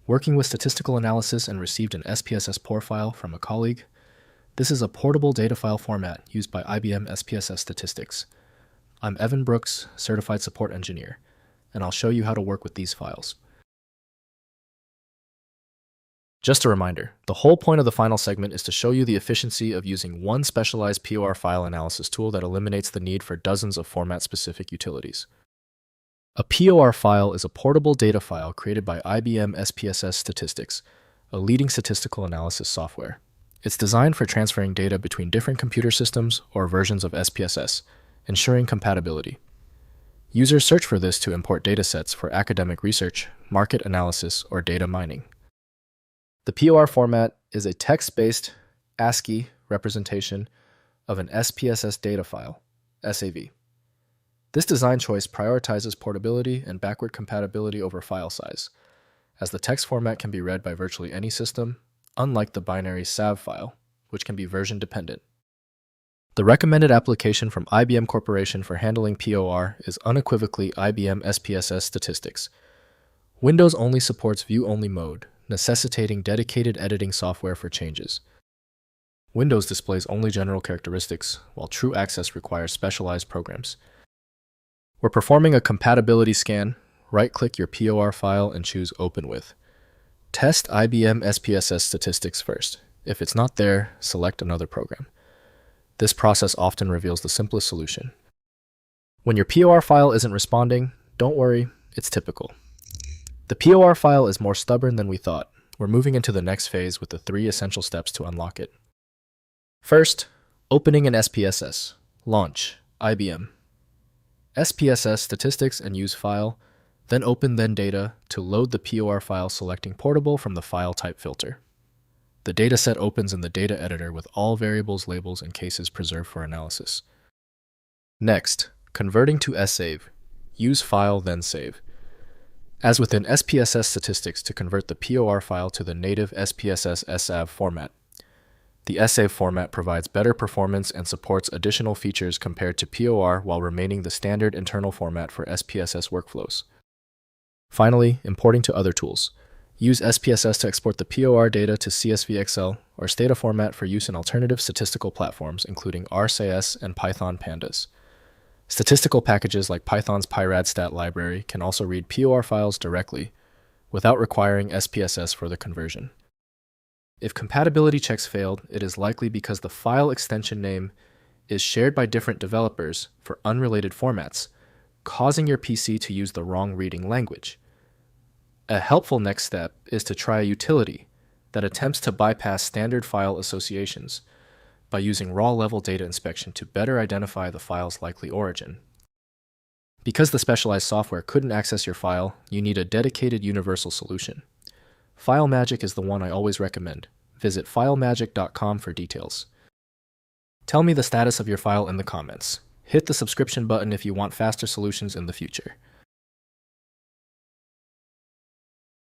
Working with statistical analysis and received an SPSS POR file from a colleague. This is a portable data file format used by IBM SPSS Statistics. I'm Evan Brooks, Certified Support Engineer, and I'll show you how to work with these files. Just a reminder, the whole point of the final segment is to show you the efficiency of using one specialized POR file analysis tool that eliminates the need for dozens of format-specific utilities. A POR file is a portable data file created by IBM SPSS Statistics, a leading statistical analysis software. It's designed for transferring data between different computer systems or versions of SPSS, ensuring compatibility. Users search for this to import datasets for academic research, market analysis, or data mining. The POR format is a text-based ASCII representation of an SPSS data file, SAV. This design choice prioritizes portability and backward compatibility over file size, as the text format can be read by virtually any system, unlike the binary SAV file, which can be version dependent. The recommended application from IBM Corporation for handling POR is unequivocally IBM SPSS Statistics. Windows only supports view-only mode, necessitating dedicated editing software for changes. Windows displays only general characteristics, while True Access requires specialized programs. We're performing a compatibility scan. Right-click your POR file and choose Open With. Test IBM SPSS Statistics first. If it's not there, select another program. This process often reveals the simplest solution. When your POR file isn't responding, don't worry, it's typical. The POR file is more stubborn than we thought. We're moving into the next phase with the 3 essential steps to unlock it. First, opening an SPSS. Launch, IBM. SPSS Statistics and use File, then open Then Data to load the POR file, selecting Portable from the File Type filter. The dataset opens in the data editor with all variables, labels, and cases preserved for analysis. Next, converting to SSAV. Use File, then Save. As within SPSS Statistics, to convert the POR file to the native SPSS SSAV format. The SSAV format provides better performance and supports additional features compared to POR while remaining the standard internal format for SPSS workflows. Finally, importing to other tools. Use SPSS to export the POR data to CSV/Excel or Stata format for use in alternative statistical platforms, including ASCII and Python Pandas. Statistical packages like Python's PyRadStat library can also read POR files directly, without requiring SPSS for the conversion. If compatibility checks failed, it is likely because the file extension name is shared by different developers for unrelated formats, causing your PC to use the wrong reading language. A helpful next step is to try a utility that attempts to bypass standard file associations by using raw-level data inspection to better identify the file's likely origin. Because the specialized software couldn't access your file, you need a dedicated universal solution. FileMagick is the one I always recommend. Visit filemagick.com for details. Tell me the status of your file in the comments. Hit the subscription button if you want faster solutions in the future.